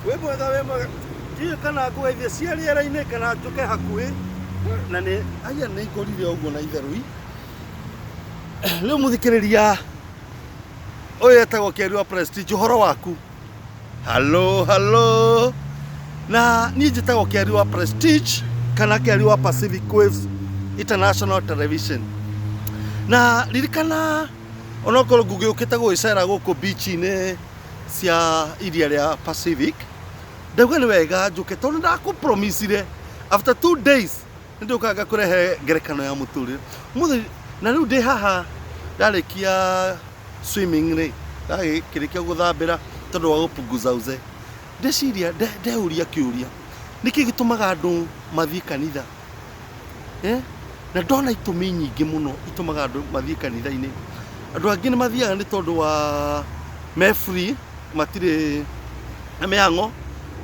we mwega ndiye kana ngũgeithie cia rĩera-inĩ kana njũke hakuhĩ na nĩ aya nĩ ngorire ũguo na itherũi rĩu mũthikĩrĩria ũyũ etagwo Kĩari wa Prestige ũhoro waku halo na niĩ njĩtagwo Kĩari wa Prestige kana Kĩari wa Pacific Waves International Television na ririkana onokorwo ngũgĩũkĩte gwĩcera gũkũ beach-inĩ cia iria rĩa Pacific ndauga nĩ wega njũke tondũ ndakũpromisire after 2 days nĩndĩũkaga ngakũrehe ngerekano ya mũtũrĩre mũthĩ na rĩu ndĩ haha ndarĩkia swimming rĩ ndakĩrĩkia gũthambĩra tondũ wa gũpunguza uze ndeciria ndeuria kĩũria nĩkĩ gĩtũmaga andũ mathiĩ kanitha na ndona itũmi nyingĩ mũno itũmaga andũ mathiĩ kanitha-inĩ andũ angĩ nĩ mathiaga nĩ tondũ wa me free matirĩ na mĩhang'o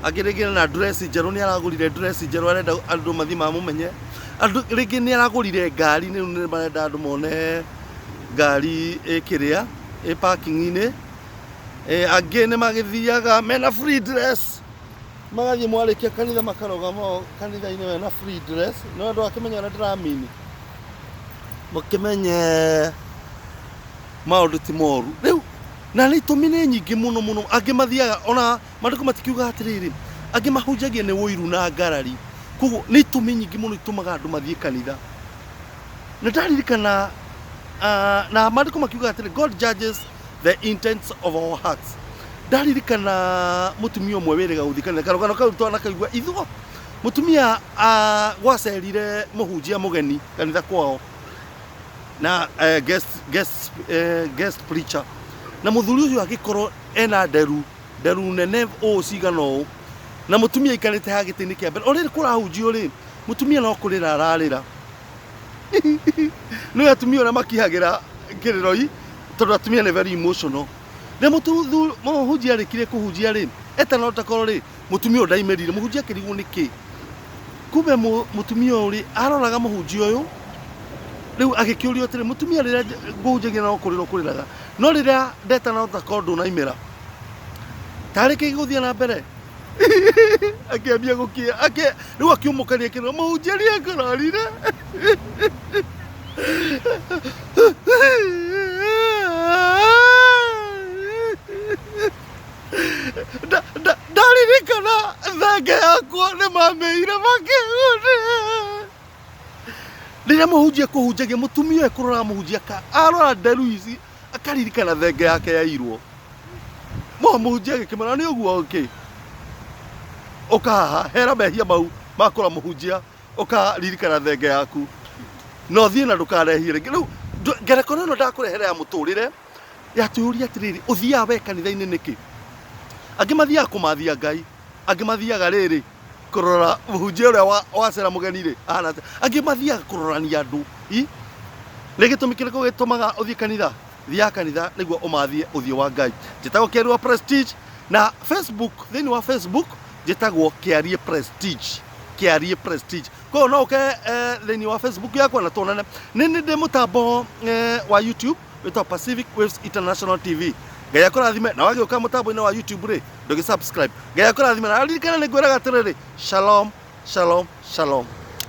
angĩ rĩngĩ na dress njerũ nĩ aragũrire dress njerũ arenda andũ mathiĩ mamũmenye andũ rĩngĩ nĩ aragũrire ngari nĩ marenda andũ mone ngari ĩkĩrĩa parking-inĩ angĩ nĩ magĩthiaga mena free dress magathiĩ mwarĩkia kanitha makarũgama kanitha-inĩ mena free dress no andũ akĩmenya ũrĩa ndĩramini mũkĩmenye maũndũ ti moru rĩu na nĩ itũmi nĩ nyingĩ mũno angĩ mathiaga ona maandĩko matikiuga atĩrĩrĩ angĩ mahunjagia nĩ ũiru na ngarari koguo nĩ itũmi nyingĩ mũno itũmaga andũ mathiĩ kanitha na ndaririkana na maandĩko makiuga atĩrĩ God judges the intents of our hearts ndaririkana mũtumia ũmwe wĩrĩga gũthiĩ kanitha karũgano kau twana kaigua ithuo mũtumia gwacerire mũhunjia mũgeni kanitha kwao na guest preacher na mũthuri ũcio agĩkorwo ena nderu nene ũũ cigana ũũ na mũtumia aikarĩte ha gĩtĩ-inĩ kĩa mbere ũrĩa kũrahunjio rĩ mũtumia no kũrĩra ararĩra nĩ atumia ũrĩa makihagĩra kĩrĩro-i tondũ atumia nĩ very emotional na mũhunjia arĩkire kũhunjia rĩ etanota korwo rĩ mũtumia ũyũ ndaimerire mũhunjia akĩrigwo nĩkĩ kumbe mũtumia ũyũ rĩ aroraga mũhunjia ũyũ rĩu agĩkĩũrio atĩrĩ mũtumia rĩrĩa ngũhunjagia no kũrĩraga no rĩrĩa ndetanota korwo ndũnaimĩra tarĩ kĩ gũthiĩ na mbere akĩambia gũkĩa rĩu akiumũkania kĩrĩro mũhunjia nĩ akũrorire ndaririkana thenge yakwa nĩ mamĩire makĩgũrĩ rĩrĩa mũhunjia kũhunjagia mũtumia ekũrora mũhunjia arora nderu ici akaririkana thenge yake yairwo mũhunjia agĩkĩmera nĩ ũguo okay ũkahaha hera mehia mau makũra mũhunjia ũkaririkana thenge yaku no thiĩ na ndũkarehie rĩngĩ rĩu ngerekano ĩno ndakũrehere ya mũtũrĩre yatũũria atĩrĩrĩ ũthiaga we kanitha-inĩ nĩkĩ angĩ mathiaga kũmathia Ngai angĩ mathiaga rĩrĩ kũrora mũhunjia ũrĩa wacera mũgeni rĩ angĩ mathiaga kũrorania andũ nĩ gĩtũmi kĩrĩkũ gĩtũmaga ũthiĩ kanitha thiaga kanitha nĩguo ũmathie ũthiũ wa Ngai njĩtagwo Kĩari wa Prestige na Facebook thĩinĩ wa Facebook njĩtagwo Kĩari Prestige koguo no ũke thĩinĩ wa Facebook yakwa na tuonane nĩ ndĩ mũtambo wa YouTube wĩtagwo Pacific Waves International TV Ngai akũrathime na wagĩũka mũtambo-inĩ wa YouTube rĩ ndũgĩ subscribe Ngai akũrathime na ririkana nĩ ngwĩraga atĩrĩrĩ shalom